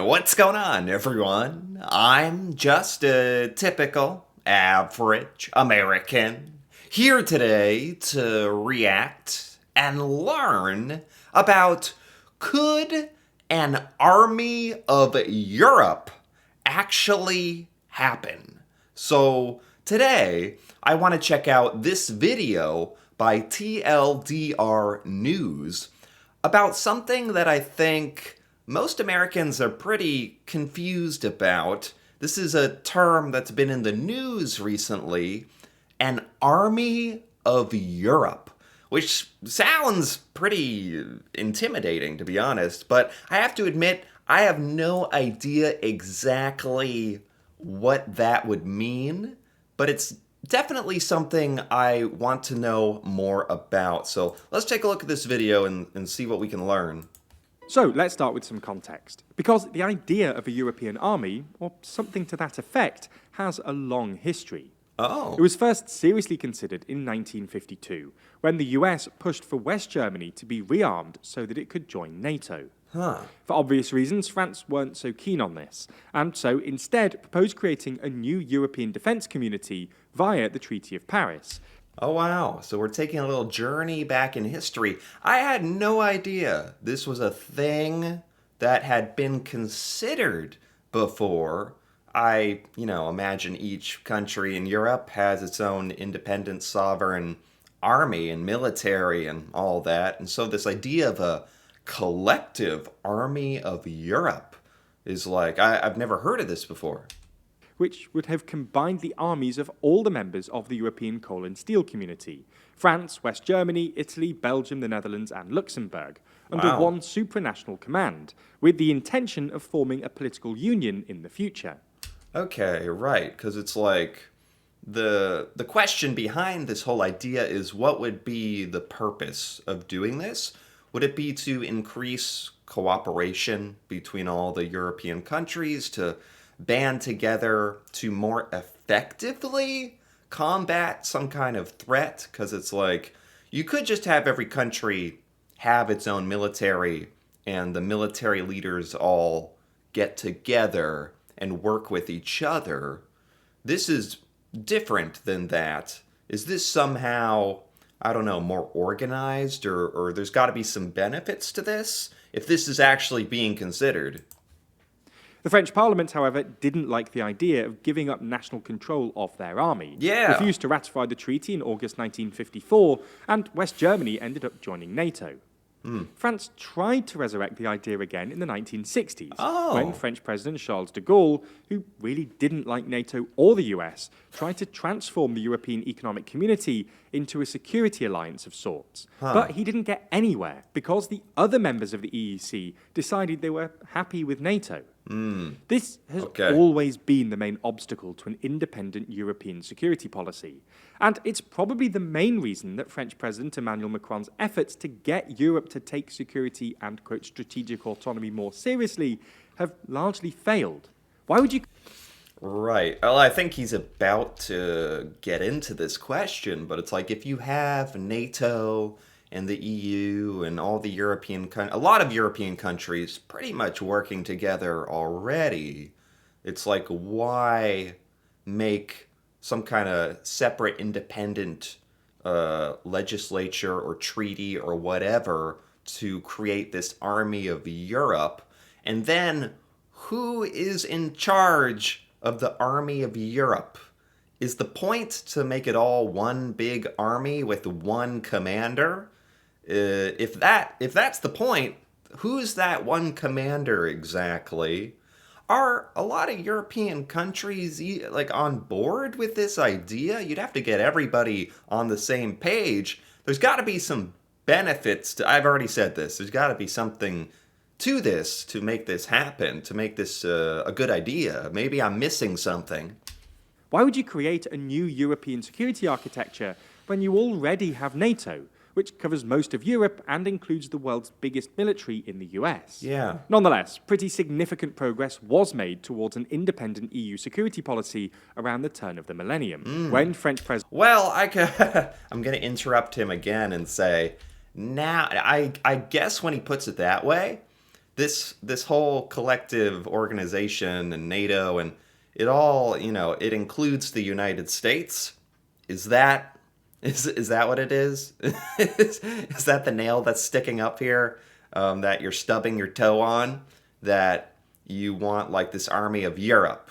What's going on, everyone? I'm just a typical, average American here today to react and learn about could an army of Europe actually happen? So today, I want to check out this video by TLDR News about something that I think most Americans are pretty confused about. This is a term that's been in the news recently, an army of Europe, which sounds pretty intimidating, to be honest, but I have to admit, I have no idea exactly what that would mean, but it's definitely something I want to know more about. So let's take a look at this video and see what we can learn. So let's start with some context, because the idea of a European army, or something to that effect, has a long history. Oh. It was first seriously considered in 1952, when the US pushed for West Germany to be rearmed so that it could join NATO. Huh. For obvious reasons, France weren't so keen on this, and so instead proposed creating a new European defence community via the Treaty of Paris. Oh, wow. So we're taking a little journey back in history. I had no idea this was a thing that had been considered before. I imagine each country in Europe has its own independent sovereign army and military and all that. And so this idea of a collective army of Europe is like, I've never heard of this before. Which would have combined the armies of all the members of the European coal and steel community: France, West Germany, Italy, Belgium, the Netherlands, and Luxembourg, under Wow. one supranational command, with the intention of forming a political union in the future. Okay, right, because it's like the question behind this whole idea is what would be the purpose of doing this? Would it be to increase cooperation between all the European countries to band together to more effectively combat some kind of threat? Because it's like you could just have every country have its own military and the military leaders all get together and work with each other. This is different than that. Is this somehow, I don't know, more organized, or there's got to be some benefits to this if this is actually being considered? The French Parliament, however, didn't like the idea of giving up national control of their army, Yeah. refused to ratify the treaty in August 1954, and West Germany ended up joining NATO. France tried to resurrect the idea again in the 1960s, Oh. when French President Charles de Gaulle, who really didn't like NATO or the US, tried to transform the European Economic Community into a security alliance of sorts. But he didn't get anywhere because the other members of the EEC decided they were happy with NATO. This has Okay. always been the main obstacle to an independent European security policy. And it's probably the main reason that French President Emmanuel Macron's efforts to get Europe to take security and, quote, strategic autonomy more seriously have largely failed. Why would you... Right. Well, I think he's about to get into this question, but it's like if you have NATO and the EU and all the a lot of European countries pretty much working together already, it's like why make some kind of separate independent legislature or treaty or whatever to create this army of Europe? And then who is in charge of the army of Europe? Is the point to make it all one big army with one commander? If that's the point, who's that one commander exactly? Are a lot of European countries like on board with this idea? You'd have to get everybody on the same page. There's got to be some benefits to. I've already said this. There's got to be something to this to make this happen, to make this a good idea. Maybe I'm missing something. Why would you create a new European security architecture when you already have NATO, which covers most of Europe and includes the world's biggest military in the US? Yeah. Nonetheless, pretty significant progress was made towards an independent EU security policy around the turn of the millennium, when French President... Well, I'm going to interrupt him again and say, now, I guess when he puts it that way, this whole collective organization and NATO and it all, it includes the United States. Is that is that what it is? Is that the nail that's sticking up here, that you're stubbing your toe on? That you want like this army of Europe.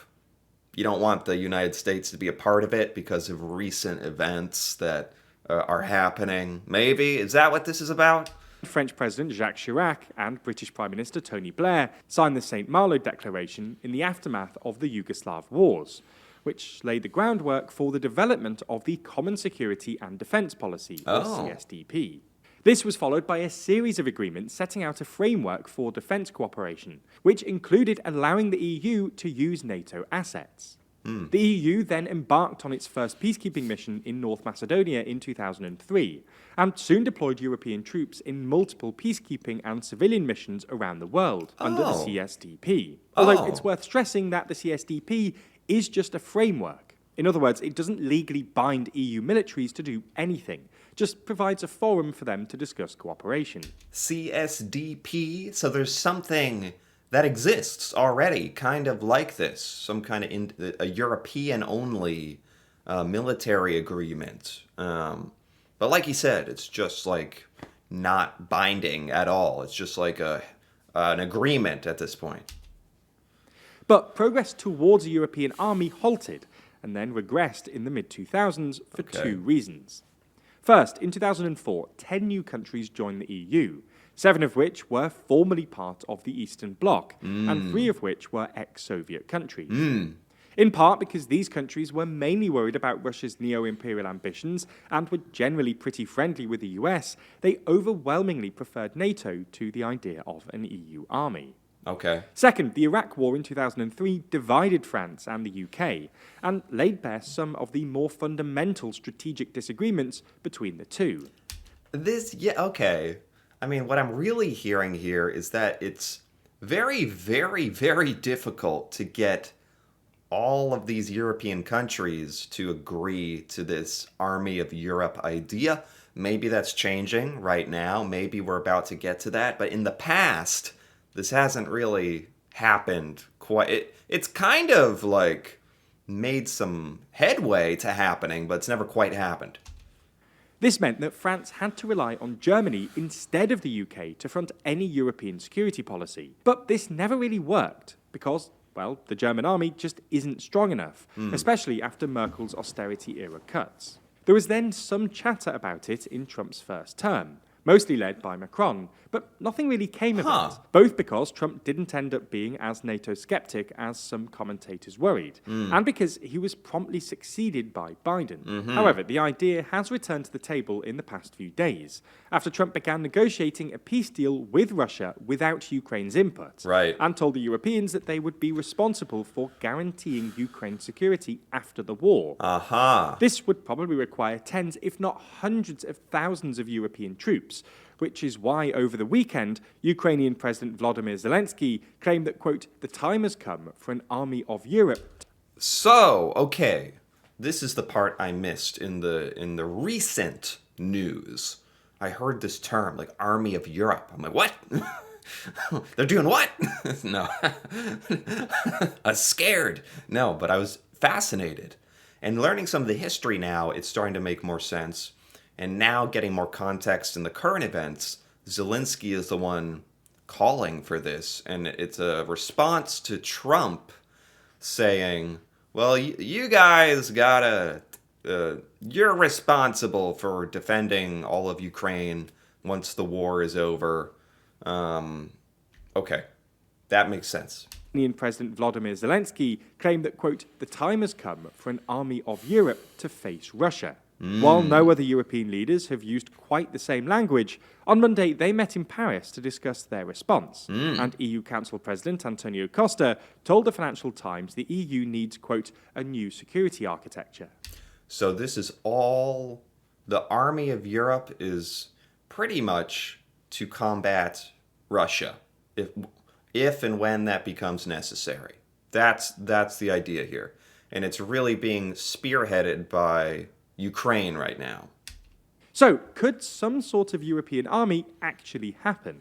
You don't want the United States to be a part of it because of recent events that are happening. Maybe is that what this is about? French President Jacques Chirac and British Prime Minister Tony Blair signed the St. Malo Declaration in the aftermath of the Yugoslav wars, which laid the groundwork for the development of the Common Security and Defence Policy, or CSDP. This was followed by a series of agreements setting out a framework for defence cooperation, which included allowing the EU to use NATO assets. The EU then embarked on its first peacekeeping mission in North Macedonia in 2003, and soon deployed European troops in multiple peacekeeping and civilian missions around the world under the CSDP. Although it's worth stressing that the CSDP is just a framework. In other words, it doesn't legally bind EU militaries to do anything, just provides a forum for them to discuss cooperation. CSDP, so there's something that exists already, kind of like this, some kind of a European-only military agreement. But like you said, it's just like not binding at all. It's just like an agreement at this point. But progress towards a European army halted and then regressed in the mid-2000s for two reasons. First, in 2004, 10 new countries joined the EU, 7 of which were formally part of the Eastern Bloc, and 3 of which were ex-Soviet countries. In part because these countries were mainly worried about Russia's neo-imperial ambitions and were generally pretty friendly with the US, they overwhelmingly preferred NATO to the idea of an EU army. Okay. Second, the Iraq War in 2003 divided France and the UK and laid bare some of the more fundamental strategic disagreements between the two. Okay. I mean, what I'm really hearing here is that it's very, very, very difficult to get all of these European countries to agree to this Army of Europe idea. Maybe that's changing right now. Maybe we're about to get to that. But in the past, this hasn't really happened quite. It's kind of like made some headway to happening, but it's never quite happened. This meant that France had to rely on Germany instead of the UK to front any European security policy. But this never really worked because, well, the German army just isn't strong enough, especially after Merkel's austerity-era cuts. There was then some chatter about it in Trump's first term, mostly led by Macron, but nothing really came of it, both because Trump didn't end up being as NATO skeptic as some commentators worried, and because he was promptly succeeded by Biden. However, the idea has returned to the table in the past few days, after Trump began negotiating a peace deal with Russia without Ukraine's input, and told the Europeans that they would be responsible for guaranteeing Ukraine's security after the war. This would probably require tens, if not hundreds of thousands of European troops, which is why over the weekend, Ukrainian President Volodymyr Zelensky claimed that, quote, the time has come for an army of Europe. So, okay, this is the part I missed in the recent news. I heard this term, like Army of Europe. I'm like, what? They're doing what? No. I was scared. No, but I was fascinated. And learning some of the history now, it's starting to make more sense. And now getting more context in the current events, Zelensky is the one calling for this. And it's a response to Trump saying, well, you guys gotta, you're responsible for defending all of Ukraine once the war is over. Okay, that makes sense. Ukrainian President Volodymyr Zelensky claimed that, quote, the time has come for an army of Europe to face Russia. While no other European leaders have used quite the same language, on Monday they met in Paris to discuss their response. And EU Council President Antonio Costa told the Financial Times the EU needs, quote, a new security architecture. So this is all, the Army of Europe is pretty much to combat Russia, if and when that becomes necessary. That's the idea here. And it's really being spearheaded by Ukraine right now. So, could some sort of European army actually happen?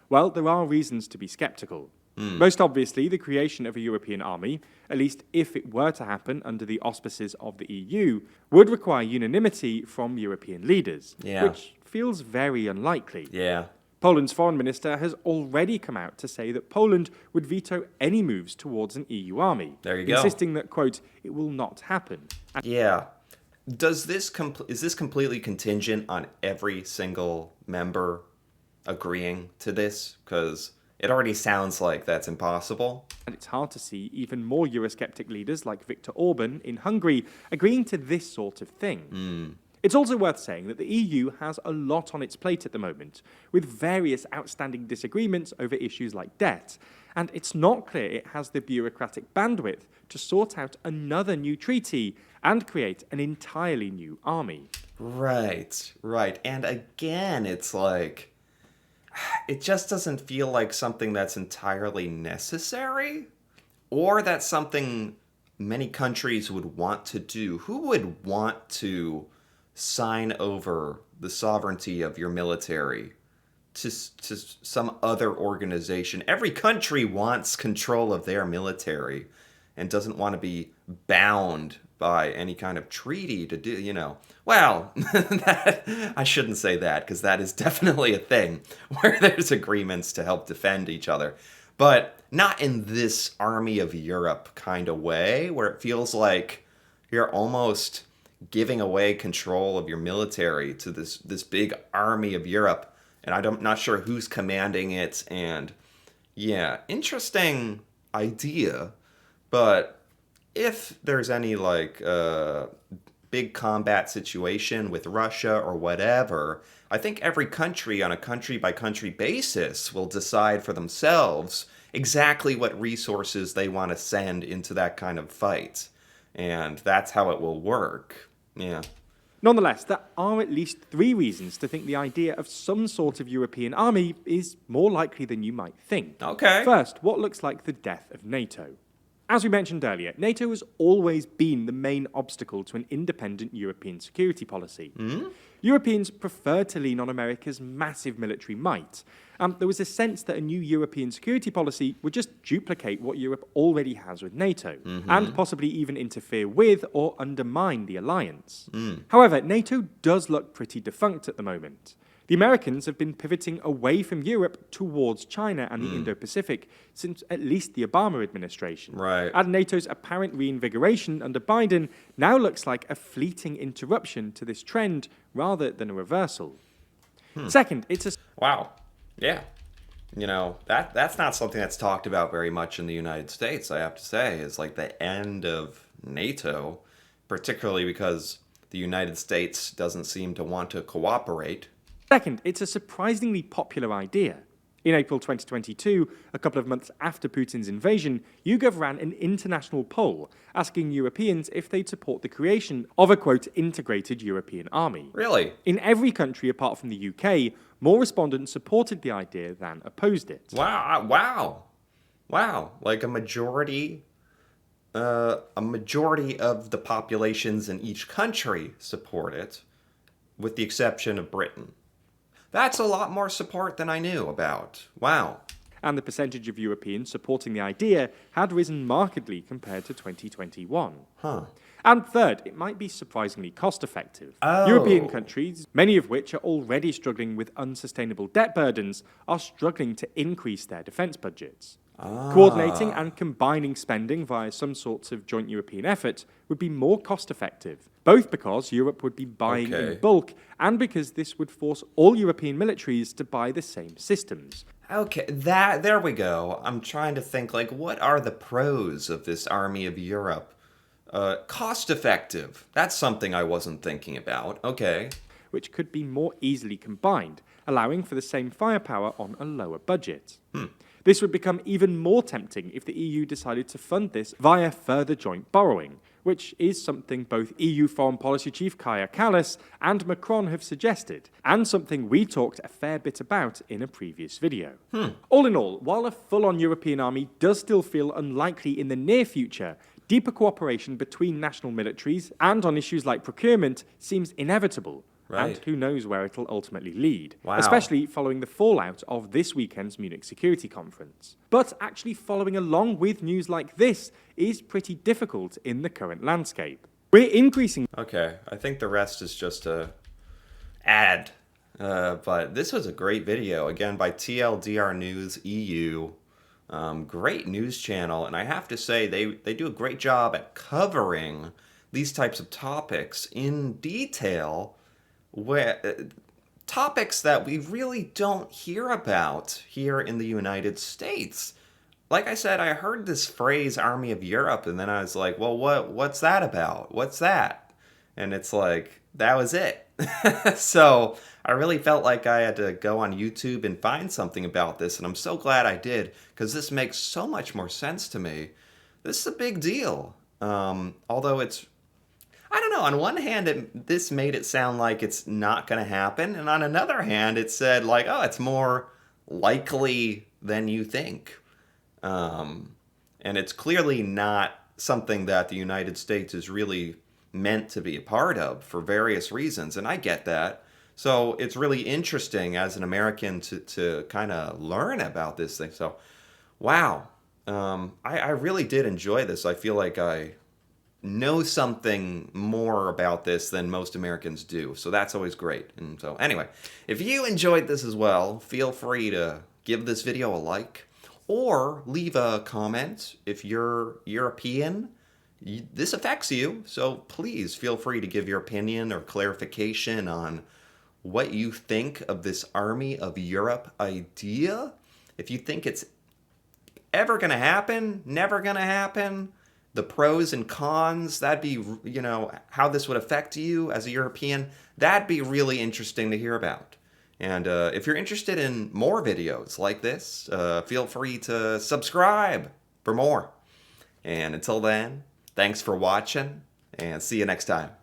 Well, there are reasons to be sceptical. Most obviously, the creation of a European army, at least if it were to happen under the auspices of the EU, would require unanimity from European leaders, Yeah. which feels very unlikely. Yeah. Poland's foreign minister has already come out to say that Poland would veto any moves towards an EU army, There you go. insisting that, quote, it will not happen. And Yeah. Is this completely contingent on every single member agreeing to this? Because it already sounds like that's impossible. it's hard to see even more Eurosceptic leaders like Viktor Orban in Hungary agreeing to this sort of thing. It's also worth saying that the EU has a lot on its plate at the moment, with various outstanding disagreements over issues like debt, and it's not clear it has the bureaucratic bandwidth to sort out another new treaty and create an entirely new army. Right, right. And again, it's like, it just doesn't feel like something that's entirely necessary, or that's something many countries would want to do. Who would want to sign over the sovereignty of your military to some other organization? Every country wants control of their military and doesn't want to be bound by any kind of treaty to do, well, I shouldn't say that, because that is definitely a thing where there's agreements to help defend each other, but not in this army of Europe kind of way, where it feels like you're almost giving away control of your military to this big army of Europe, and I'm not sure who's commanding it. And yeah, interesting idea, but if there's any big combat situation with Russia or whatever, I think every country on a country by country basis will decide for themselves exactly what resources they want to send into that kind of fight, and that's how it will work. Yeah. Nonetheless, there are at least 3 reasons to think the idea of some sort of European army is more likely than you might think. Okay. First, what looks like the death of NATO. As we mentioned earlier, NATO has always been the main obstacle to an independent European security policy. Europeans preferred to lean on America's massive military might. There was a sense that a new European security policy would just duplicate what Europe already has with NATO, and possibly even interfere with or undermine the alliance. However, NATO does look pretty defunct at the moment. The Americans have been pivoting away from Europe towards China and the Indo-Pacific since at least the Obama administration. Right. And NATO's apparent reinvigoration under Biden now looks like a fleeting interruption to this trend rather than a reversal. Second, it's a... Wow. Yeah. That's not something that's talked about very much in the United States, I have to say, is like the end of NATO, particularly because the United States doesn't seem to want to cooperate. Second, it's a surprisingly popular idea. In April 2022, a couple of months after Putin's invasion, YouGov ran an international poll asking Europeans if they'd support the creation of a, quote, integrated European army. Really? In every country apart from the UK, more respondents supported the idea than opposed it. Wow. Like a majority of the populations in each country support it, with the exception of Britain. That's a lot more support than I knew about. Wow. And the percentage of Europeans supporting the idea had risen markedly compared to 2021. And third, it might be surprisingly cost-effective. Oh. European countries, many of which are already struggling with unsustainable debt burdens, are struggling to increase their defence budgets. Coordinating and combining spending via some sorts of joint European effort would be more cost-effective, both because Europe would be buying in bulk and because this would force all European militaries to buy the same systems. Okay, there we go. I'm trying to think, what are the pros of this army of Europe? Cost-effective. That's something I wasn't thinking about. Okay. Which could be more easily combined, allowing for the same firepower on a lower budget. This would become even more tempting if the EU decided to fund this via further joint borrowing, which is something both EU Foreign Policy Chief Kaja Kallas and Macron have suggested, and something we talked a fair bit about in a previous video. All in all, while a full-on European army does still feel unlikely in the near future, deeper cooperation between national militaries and on issues like procurement seems inevitable, Right. And who knows where it'll ultimately lead, Wow. especially following the fallout of this weekend's Munich Security Conference. But actually following along with news like this is pretty difficult in the current landscape. We're increasing. Okay, I think the rest is just a ad. But this was a great video, again, by TLDR News EU. Great news channel, and I have to say they do a great job at covering these types of topics in detail, where topics that we really don't hear about here in the United States. Like I said, I heard this phrase "Army of Europe," and then I was like, well, what's that about? What's that? And it's like, that was it. So I really felt like I had to go on YouTube and find something about this, and I'm so glad I did, because this makes so much more sense to me. This is a big deal. Although it's, I don't know, on one hand, this made it sound like it's not going to happen, and on another hand, it said, like, oh, it's more likely than you think. And it's clearly not something that the United States is really meant to be a part of for various reasons, and I get that. So it's really interesting as an American to kind of learn about this thing. So, wow. I really did enjoy this. I feel like I know something more about this than most Americans do. So that's always great. And so anyway, if you enjoyed this as well, feel free to give this video a like or leave a comment. If you're European, this affects you, so please feel free to give your opinion or clarification on what you think of this Army of Europe idea. If you think it's ever going to happen, never going to happen, the pros and cons, that'd be, how this would affect you as a European, that'd be really interesting to hear about. And if you're interested in more videos like this, feel free to subscribe for more. And until then, thanks for watching, and see you next time.